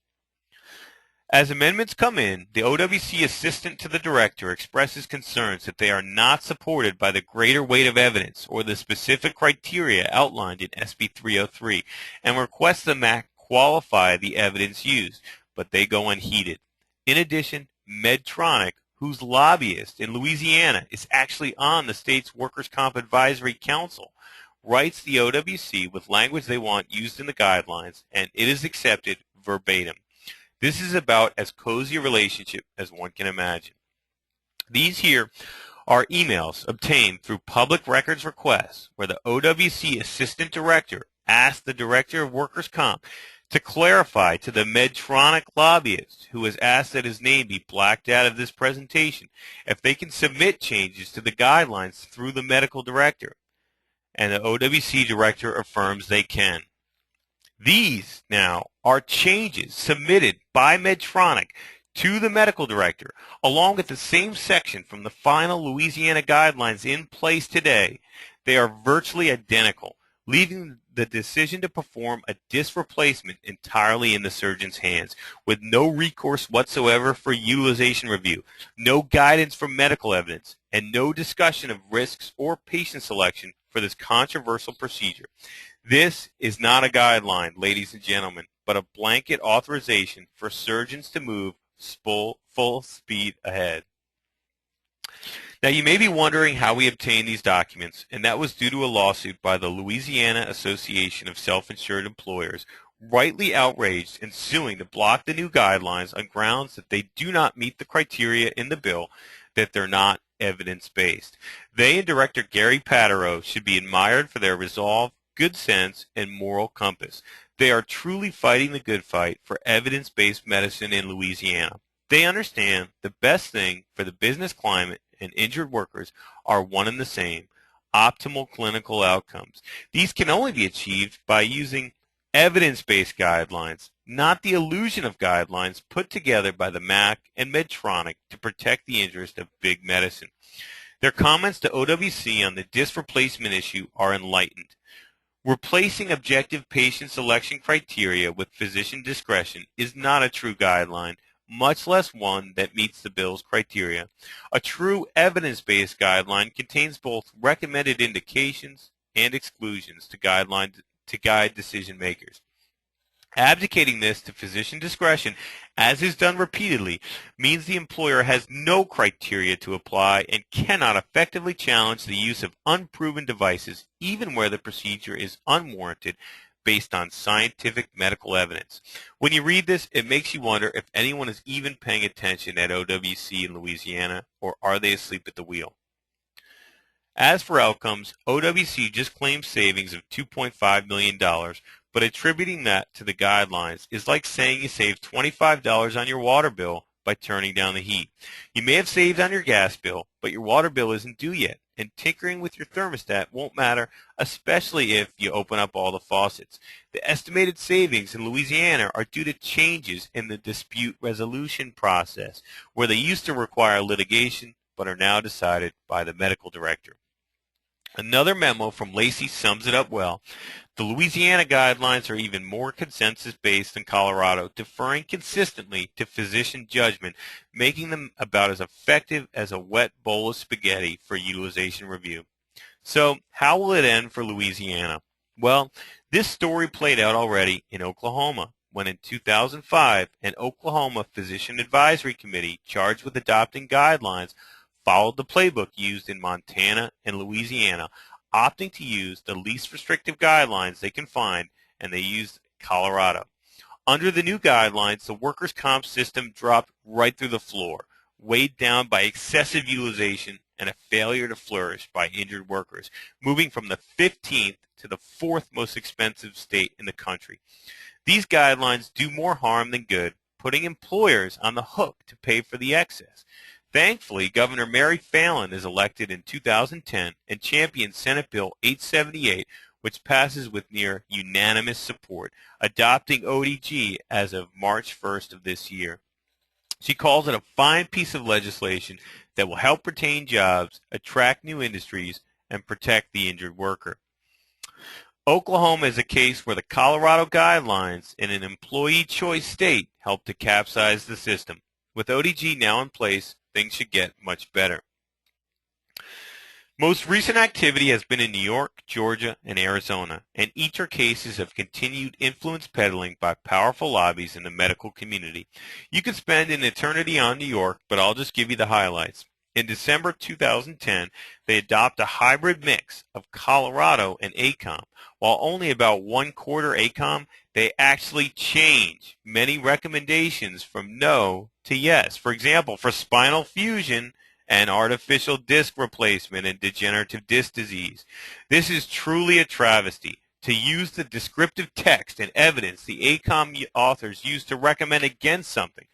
As amendments come in, the OWC assistant to the director expresses concerns that they are not supported by the greater weight of evidence or the specific criteria outlined in SB 303 and requests the MAC qualify the evidence used, but they go unheeded. In addition, Medtronic, whose lobbyist in Louisiana is actually on the state's Workers' Comp Advisory Council, writes the OWC with language they want used in the guidelines, and it is accepted verbatim. This is about as cozy a relationship as one can imagine. These here are emails obtained through public records requests where the OWC assistant director asked the director of workers' comp to clarify to the Medtronic lobbyist, who has asked that his name be blacked out of this presentation, if they can submit changes to the guidelines through the medical director. And the OWC director affirms they can. These now are changes submitted by Medtronic to the medical director, along with the same section from the final Louisiana guidelines in place today. They are virtually identical, leaving the decision to perform a disc replacement entirely in the surgeon's hands, with no recourse whatsoever for utilization review, no guidance from medical evidence, and no discussion of risks or patient selection for this controversial procedure. This is not a guideline, ladies and gentlemen, but a blanket authorization for surgeons to move full speed ahead. Now, you may be wondering how we obtained these documents, and that was due to a lawsuit by the Louisiana Association of Self-Insured Employers, rightly outraged and suing to block the new guidelines on grounds that they do not meet the criteria in the bill, that they're not evidence-based. They and Director Gary Patereau should be admired for their resolve, good sense, and moral compass. They are truly fighting the good fight for evidence-based medicine in Louisiana. They understand the best thing for the business climate and injured workers are one and the same: optimal clinical outcomes. These can only be achieved by using evidence-based guidelines, not the illusion of guidelines put together by the MAC and Medtronic to protect the interest of big medicine. Their comments to OWC on the disc replacement issue are enlightened. Replacing objective patient selection criteria with physician discretion is not a true guideline, much less one that meets the bill's criteria. A true evidence-based guideline contains both recommended indications and exclusions to guide decision makers. Abdicating this to physician discretion, as is done repeatedly, means the employer has no criteria to apply and cannot effectively challenge the use of unproven devices, even where the procedure is unwarranted, based on scientific medical evidence. When you read this, it makes you wonder if anyone is even paying attention at OWC in Louisiana, or are they asleep at the wheel? As for outcomes, OWC just claimed savings of $2.5 million, but attributing that to the guidelines is like saying you saved $25 on your water bill by turning down the heat. You may have saved on your gas bill, but your water bill isn't due yet, and tinkering with your thermostat won't matter, especially if you open up all the faucets. The estimated savings in Louisiana are due to changes in the dispute resolution process, where they used to require litigation, but are now decided by the medical director. Another memo from Lacey sums it up well. The Louisiana guidelines are even more consensus-based than Colorado, deferring consistently to physician judgment, making them about as effective as a wet bowl of spaghetti for utilization review. So, how will it end for Louisiana? Well, this story played out already in Oklahoma, when in 2005, an Oklahoma Physician Advisory Committee charged with adopting guidelines followed the playbook used in Montana and Louisiana, opting to use the least restrictive guidelines they can find, and they used Colorado. Under the new guidelines, the workers' comp system dropped right through the floor, weighed down by excessive utilization and a failure to flourish by injured workers, moving from the 15th to the 4th most expensive state in the country. These guidelines do more harm than good, putting employers on the hook to pay for the excess. Thankfully, Governor Mary Fallin is elected in 2010 and champions Senate Bill 878, which passes with near unanimous support, adopting ODG as of March 1st of this year. She calls it a fine piece of legislation that will help retain jobs, attract new industries, and protect the injured worker. Oklahoma is a case where the Colorado guidelines in an employee choice state helped to capsize the system. With ODG now in place, things should get much better. Most recent activity has been in New York, Georgia, and Arizona, and each are cases of continued influence peddling by powerful lobbies in the medical community. You could spend an eternity on New York, but I'll just give you the highlights. In December 2010, they adopt a hybrid mix of Colorado and ACOM. While only about 1/4 ACOM, they actually change many recommendations from no to yes. For example, for spinal fusion and artificial disc replacement and degenerative disc disease. This is truly a travesty. To use the descriptive text and evidence the ACOM authors use to recommend against something,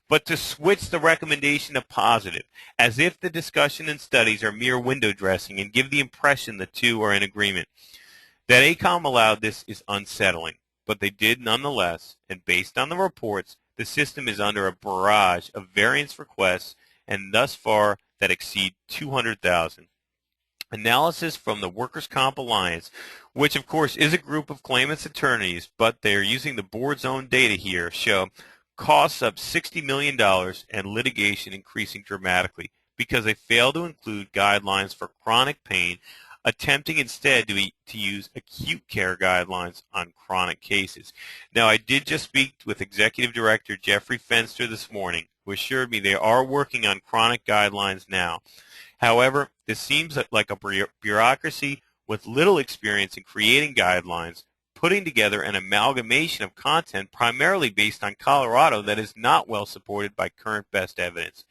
but to switch the recommendation to positive, as if the discussion and studies are mere window dressing and give the impression the two are in agreement. That ACOM allowed this is unsettling, but they did nonetheless, and based on the reports, the system is under a barrage of variance requests, and thus far that exceed 200,000. Analysis from the Workers' Comp Alliance, which of course is a group of claimants' attorneys, but they are using the board's own data here, show costs up $60 million and litigation increasing dramatically because they fail to include guidelines for chronic pain, attempting instead to use acute care guidelines on chronic cases. Now, I did just speak with Executive Director Jeffrey Fenster this morning, who assured me they are working on chronic guidelines now. However, this seems like a bureaucracy with little experience in creating guidelines, putting together an amalgamation of content primarily based on Colorado that is not well supported by current best evidence.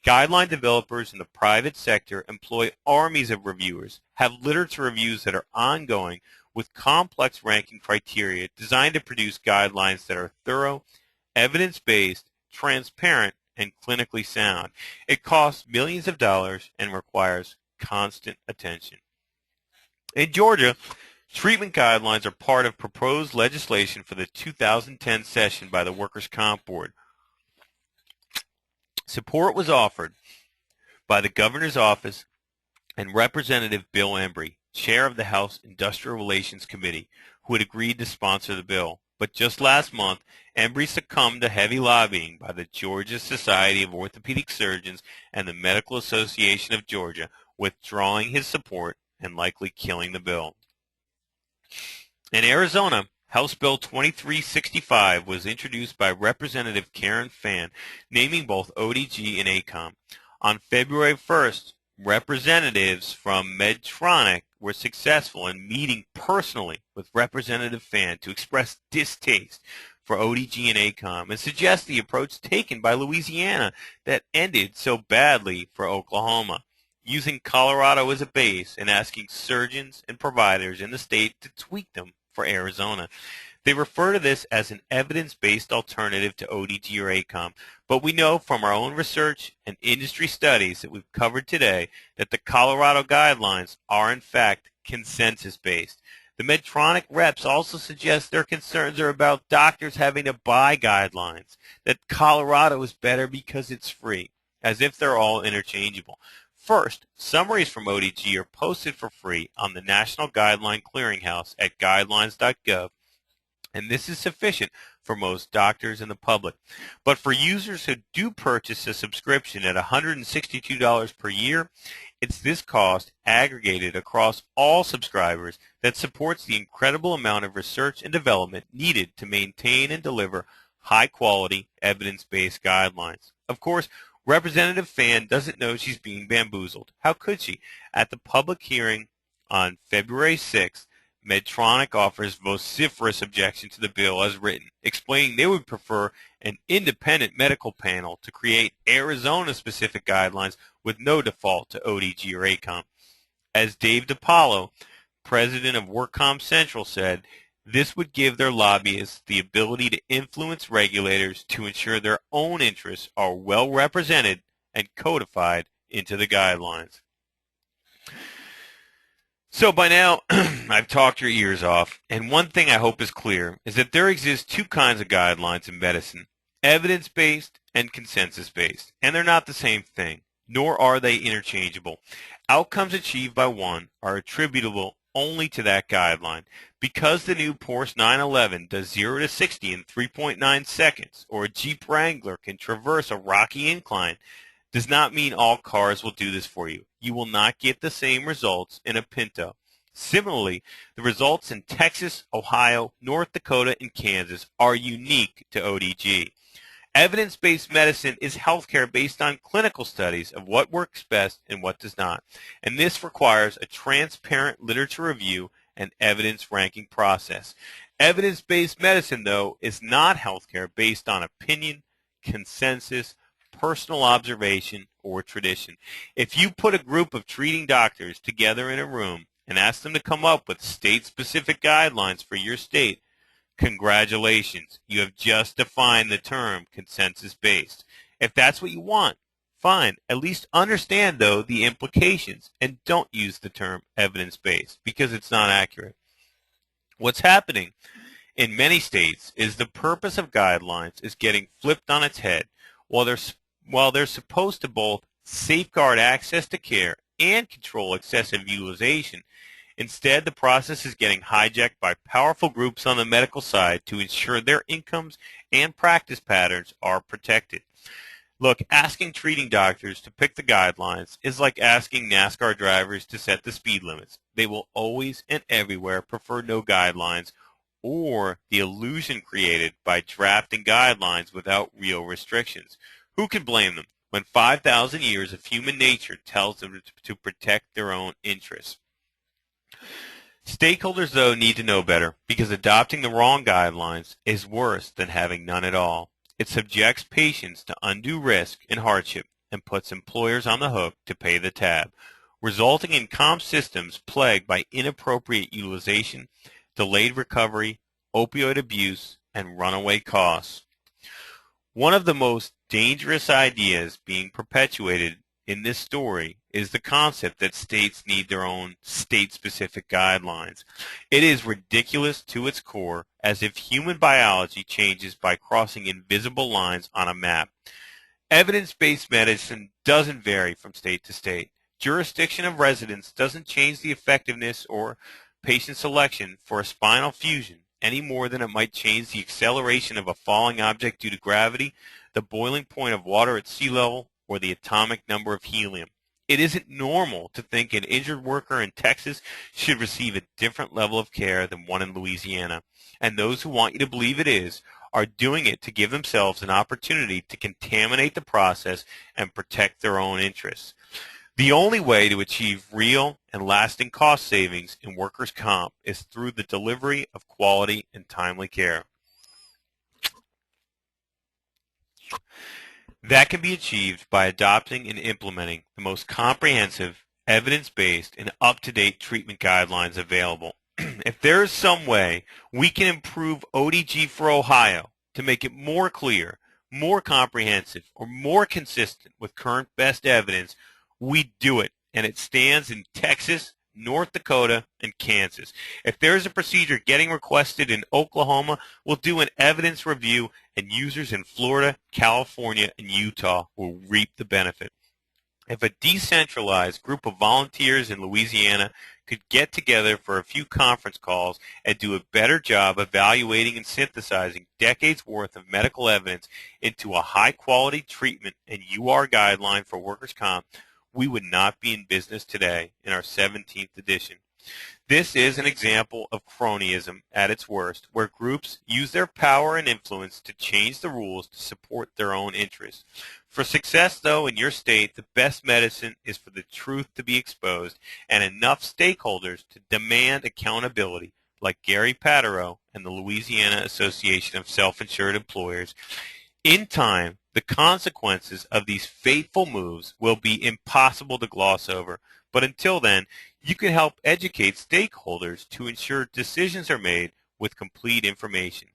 Guideline developers in the private sector employ armies of reviewers, have literature reviews that are ongoing with complex ranking criteria designed to produce guidelines that are thorough, evidence-based, transparent, and clinically sound. It costs millions of dollars and requires constant attention. In Georgia, treatment guidelines are part of proposed legislation for the 2010 session by the Workers' Comp Board. Support was offered by the Governor's Office and Representative Bill Embry, chair of the House Industrial Relations Committee, who had agreed to sponsor the bill. But just last month, Embry succumbed to heavy lobbying by the Georgia Society of Orthopedic Surgeons and the Medical Association of Georgia, withdrawing his support and likely killing the bill. In Arizona, House Bill 2365 was introduced by Representative Karen Fann, naming both ODG and ACOM. On February 1st, representatives from Medtronic were successful in meeting personally with Representative Fann to express distaste for ODG and ACOM and suggest the approach taken by Louisiana that ended so badly for Oklahoma, using Colorado as a base and asking surgeons and providers in the state to tweak them for Arizona. They refer to this as an evidence-based alternative to ODG or ACOM, but we know from our own research and industry studies that we've covered today that the Colorado guidelines are in fact consensus-based. The Medtronic reps also suggest their concerns are about doctors having to buy guidelines, that Colorado is better because it's free, as if they're all interchangeable. First, summaries from ODG are posted for free on the National Guideline Clearinghouse at guidelines.gov, and this is sufficient for most doctors and the public. But for users who do purchase a subscription at $162 per year, it's this cost aggregated across all subscribers that supports the incredible amount of research and development needed to maintain and deliver high-quality, evidence-based guidelines. Of course, Representative Fann doesn't know she's being bamboozled. How could she? At the public hearing on February 6th, Medtronic offers vociferous objection to the bill as written, explaining they would prefer an independent medical panel to create Arizona-specific guidelines with no default to ODG or ACOM. As Dave DiPaolo, president of WorkCom Central, said, this would give their lobbyists the ability to influence regulators to ensure their own interests are well represented and codified into the guidelines. So by now, I've talked your ears off, and one thing I hope is clear is that there exist two kinds of guidelines in medicine, evidence-based and consensus-based, and they're not the same thing, nor are they interchangeable. Outcomes achieved by one are attributable only to that guideline. Because the new Porsche 911 does 0 to 60 in 3.9 seconds, or a Jeep Wrangler can traverse a rocky incline, does not mean all cars will do this for you. You will not get the same results in a Pinto. Similarly, the results in Texas, Ohio, North Dakota, and Kansas are unique to ODG. Evidence-based medicine is healthcare based on clinical studies of what works best and what does not, and this requires a transparent literature review and evidence ranking process. Evidence-based medicine, though, is not healthcare based on opinion, consensus, personal observation, or tradition. If you put a group of treating doctors together in a room and ask them to come up with state-specific guidelines for your state, congratulations, you have just defined the term consensus-based. If that's what you want, fine. At least understand, though, the implications and don't use the term evidence-based because it's not accurate. What's happening in many states is the purpose of guidelines is getting flipped on its head. While they're supposed to both safeguard access to care and control excessive utilization, instead the process is getting hijacked by powerful groups on the medical side to ensure their incomes and practice patterns are protected. Look, asking treating doctors to pick the guidelines is like asking NASCAR drivers to set the speed limits. They will always and everywhere prefer no guidelines or the illusion created by drafting guidelines without real restrictions. Who can blame them when 5,000 years of human nature tells them to protect their own interests? Stakeholders, though, need to know better because adopting the wrong guidelines is worse than having none at all. It subjects patients to undue risk and hardship and puts employers on the hook to pay the tab, resulting in comp systems plagued by inappropriate utilization, delayed recovery, opioid abuse, and runaway costs. One of the most dangerous ideas being perpetuated in this story is the concept that states need their own state-specific guidelines. It is ridiculous to its core, as if human biology changes by crossing invisible lines on a map. Evidence-based medicine doesn't vary from state to state. Jurisdiction of residence doesn't change the effectiveness or patient selection for a spinal fusion any more than it might change the acceleration of a falling object due to gravity, the boiling point of water at sea level, or the atomic number of helium. It isn't normal to think an injured worker in Texas should receive a different level of care than one in Louisiana, and those who want you to believe it is are doing it to give themselves an opportunity to contaminate the process and protect their own interests. The only way to achieve real and lasting cost savings in workers' comp is through the delivery of quality and timely care. That can be achieved by adopting and implementing the most comprehensive, evidence-based, and up-to-date treatment guidelines available. If there is some way we can improve ODG for Ohio to make it more clear, more comprehensive, or more consistent with current best evidence, we do it, and it stands in Texas, North Dakota, and Kansas. If there is a procedure getting requested in Oklahoma, we'll do an evidence review, and users in Florida, California, and Utah will reap the benefit. If a decentralized group of volunteers in Louisiana could get together for a few conference calls and do a better job evaluating and synthesizing decades' worth of medical evidence into a high-quality treatment and UR guideline for workers' comp, we would not be in business today in our 17th edition. This is an example of cronyism at its worst, where groups use their power and influence to change the rules to support their own interests. For success, though, in your state, the best medicine is for the truth to be exposed and enough stakeholders to demand accountability, like Gary Patereau and the Louisiana Association of Self-Insured Employers. In time, the consequences of these fateful moves will be impossible to gloss over, but until then, you can help educate stakeholders to ensure decisions are made with complete information.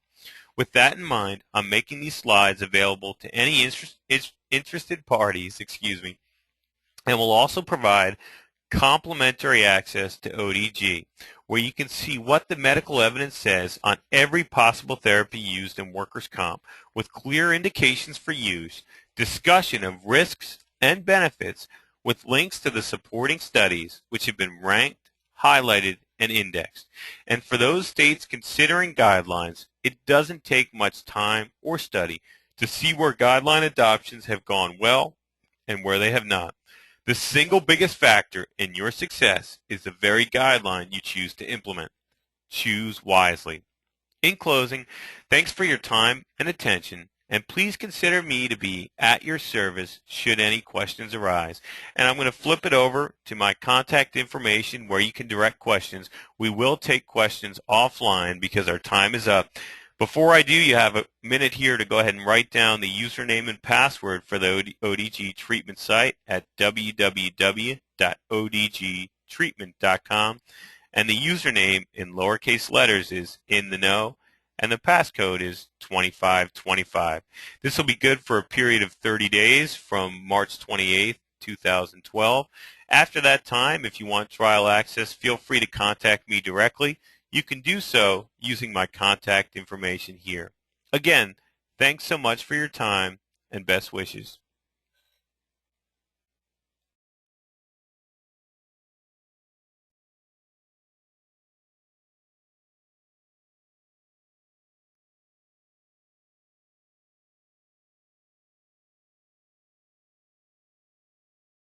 With that in mind, I'm making these slides available to any interested parties, and will also provide complimentary access to ODG, where you can see what the medical evidence says on every possible therapy used in workers' comp, with clear indications for use, discussion of risks and benefits, with links to the supporting studies which have been ranked, highlighted, and indexed. And for those states considering guidelines, it doesn't take much time or study to see where guideline adoptions have gone well and where they have not. The single biggest factor in your success is the very guideline you choose to implement. Choose wisely. In closing, thanks for your time and attention, and please consider me to be at your service should any questions arise. And I'm going to flip it over to my contact information where you can direct questions. We will take questions offline because our time is up. Before I do, you have a minute here to go ahead and write down the username and password for the ODG treatment site at www.odgtreatment.com. And the username in lowercase letters is in the know, and the passcode is 2525. This will be good for a period of 30 days from March 28th, 2012. After that time, if you want trial access, feel free to contact me directly. You can do so using my contact information here. Again, thanks so much for your time and best wishes.